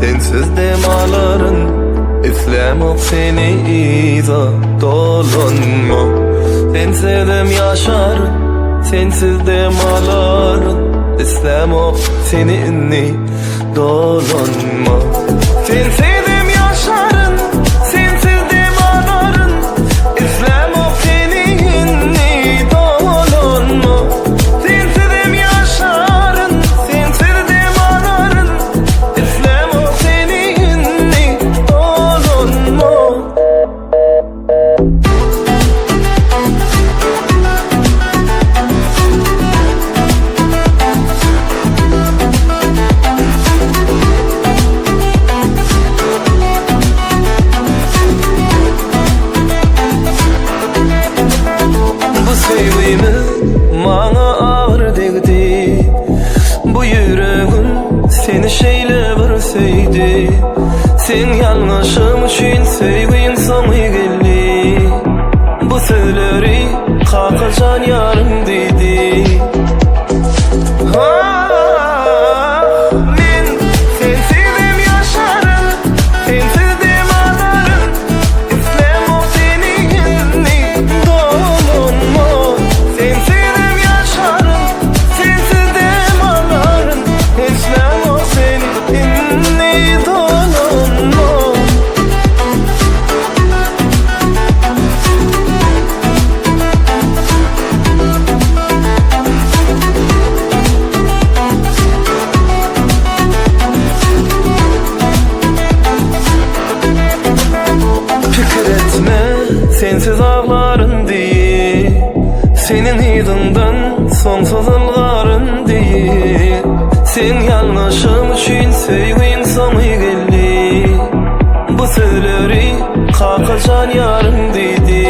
sensiz demaların İslemek seni iza dolanma. Sensizim yaşarım, sensiz demaların İslemek seni inni dolanma. Sensizim yaşarım, sensiz demaların İslemek seni inni dolanma. Sensizim yaşarım, sensiz demaların İslemek seni inni dolanma. Mana ağır degdi, bu yüreğim seni şeyle verseydi. Sen yanlışım için sevgin sonu geldi. Bu sözleri kalkacan yarım dedi. Ben sensizim yaşarım, sensiz demaların İslemek seni inni dolanma. Sensizim yaşarım, sensiz demaların İslemek seni inni dolanma. Fikir etme, sensiz ağlarım diye. Senin hidindan sonsuz ılgarım diye. Sen yanlışım için sevgin sonu geldi. Bu sözleri kalkacan yarım dedi.